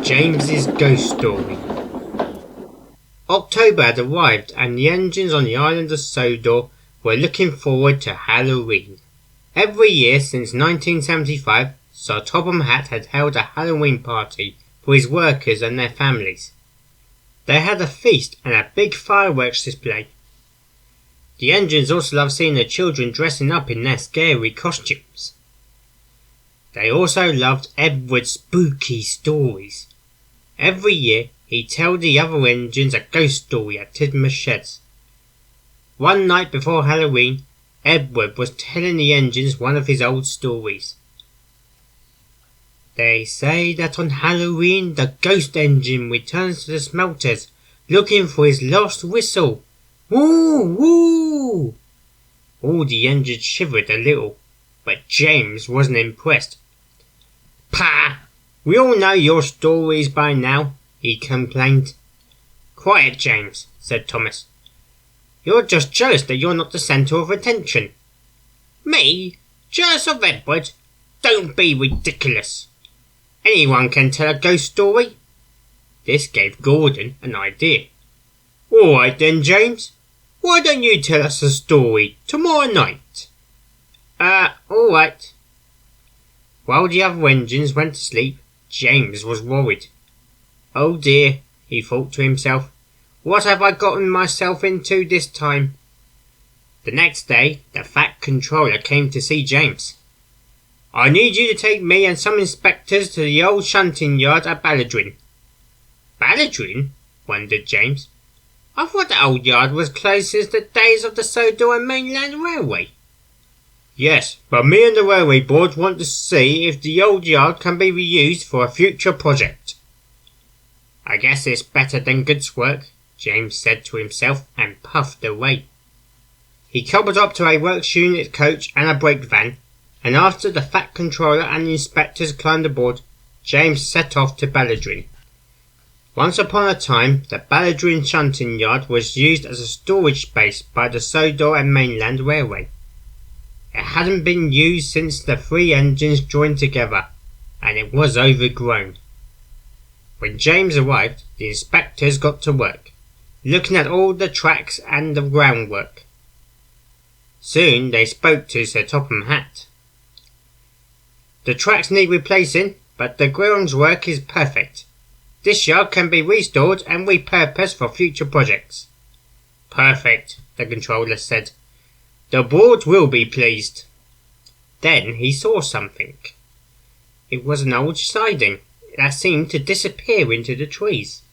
James's Ghost Story. October had arrived and the engines on the island of Sodor were looking forward to Halloween. Every year since 1975, Sir Topham Hatt had held a Halloween party for his workers and their families. They had a feast and a big fireworks display. The engines also loved seeing the children dressing up in their scary costumes. They also loved Edward's spooky stories. Every year he'd tell the other engines a ghost story at Tidmouth Sheds. One night before Halloween, Edward was telling the engines one of his old stories. They say that on Halloween the ghost engine returns to the smelters looking for his lost whistle. Woo! Woo! All the engines shivered a little, but James wasn't impressed. Pah! We all know your stories by now, he complained. Quiet, James, said Thomas. You're just jealous that you're not the centre of attention. Me? Jealous of Edward? Don't be ridiculous. Anyone can tell a ghost story. This gave Gordon an idea. All right then, James. Why don't you tell us a story tomorrow night? All right. While the other engines went to sleep, James was worried. Oh dear, he thought to himself. What have I gotten myself into this time? The next day, the Fat Controller came to see James. I need you to take me and some inspectors to the old shunting yard at Balladrin. Balladrin? Wondered James. I thought the old yard was closed since the days of the Sodor and Mainland Railway. Yes, but me and the Railway Board want to see if the old yard can be reused for a future project. I guess it's better than goods work, James said to himself and puffed away. He cobbled up to a works unit coach and a brake van, and after the Fat Controller and the inspectors climbed aboard, James set off to Balladrin. Once upon a time, the Balladrin shunting yard was used as a storage space by the Sodor and Mainland Railway. It hadn't been used since the three engines joined together, and it was overgrown. When James arrived, the inspectors got to work, looking at all the tracks and the groundwork. Soon they spoke to Sir Topham Hatt. The tracks need replacing, but the groundwork is perfect. This yard can be restored and repurposed for future projects. Perfect, the controller said. The board will be pleased. Then he saw something. It was an old siding that seemed to disappear into the trees.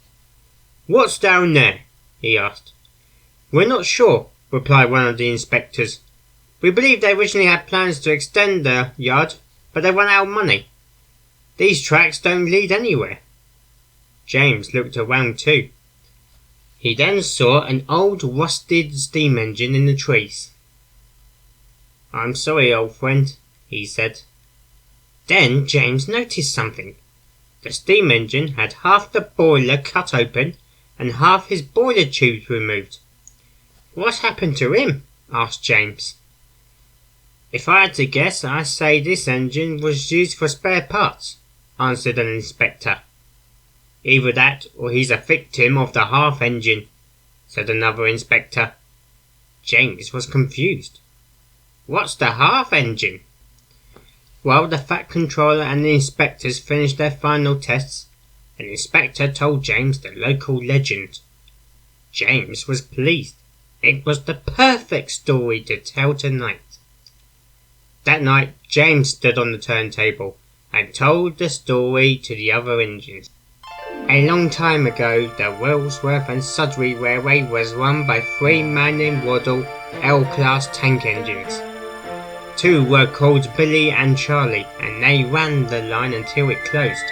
What's down there? He asked. We're not sure, replied one of the inspectors. We believe they originally had plans to extend the yard, but they ran out of money. These tracks don't lead anywhere. James looked around too. He then saw an old rusted steam engine in the trees. I'm sorry, old friend, he said. Then James noticed something. The steam engine had half the boiler cut open and half his boiler tubes removed. What happened to him? Asked James. If I had to guess, I'd say this engine was used for spare parts, answered an inspector. Either that or he's a victim of the half engine, said another inspector. James was confused. What's the half engine? While the Fat Controller and the inspectors finished their final tests, an inspector told James the local legend. James was pleased. It was the perfect story to tell tonight. That night, James stood on the turntable and told the story to the other engines. A long time ago, the Wellsworth and Sudbury Railway was run by three man-in-waddle L-class tank engines. Two were called Billy and Charlie, and they ran the line until it closed.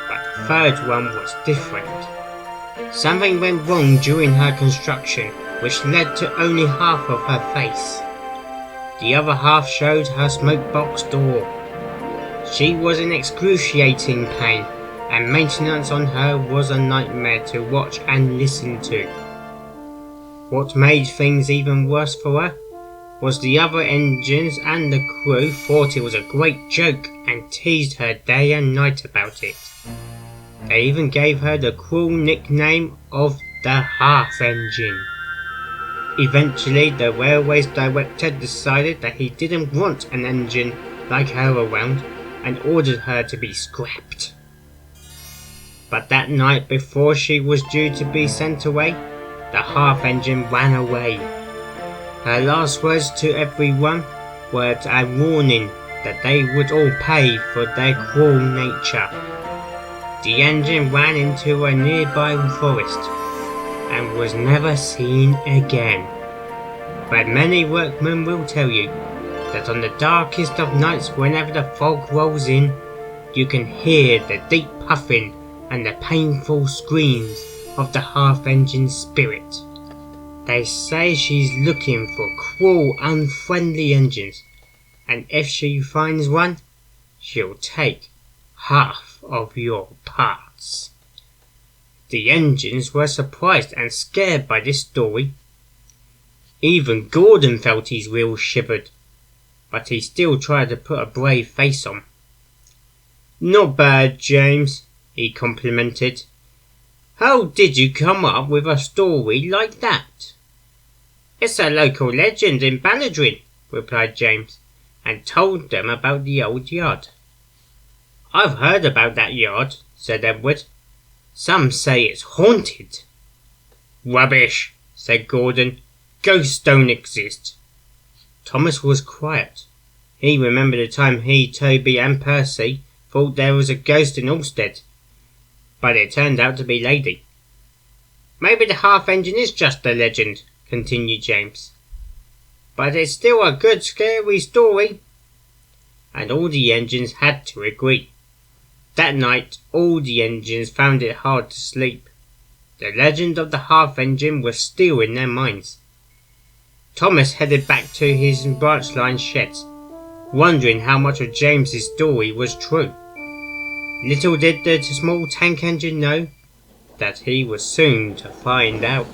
But the third one was different. Something went wrong during her construction, which led to only half of her face. The other half showed her smoke box door. She was in excruciating pain, and maintenance on her was a nightmare to watch and listen to. What made things even worse for her was the other engines and the crew thought it was a great joke and teased her day and night about it. They even gave her the cruel nickname of the Half Engine. Eventually, the railway's director decided that he didn't want an engine like her around and ordered her to be scrapped. But that night before she was due to be sent away, the Half Engine ran away. Her last words to everyone were a warning that they would all pay for their cruel nature. The engine ran into a nearby forest and was never seen again. But many workmen will tell you that on the darkest of nights, whenever the fog rolls in, you can hear the deep puffing and the painful screams of the Half Engine spirit. They say she's looking for cruel, unfriendly engines, and if she finds one, she'll take half of your parts. The engines were surprised and scared by this story. Even Gordon felt his wheels shivered, but he still tried to put a brave face on. "Not bad, James," he complimented. "How did you come up with a story like that?" "It's a local legend in Balladrin," replied James, and told them about the old yard. "I've heard about that yard," said Edward. "Some say it's haunted." "Rubbish," said Gordon. "Ghosts don't exist." Thomas was quiet. He remembered the time he, Toby and Percy thought there was a ghost in Alstead, but it turned out to be Lady. "Maybe the Half Engine is just a legend," continued James, "but it's still a good scary story." And all the engines had to agree. That night all the engines found it hard to sleep. The legend of the Half Engine was still in their minds. Thomas headed back to his branch line sheds, wondering how much of James's story was true. Little did the small tank engine know that he was soon to find out.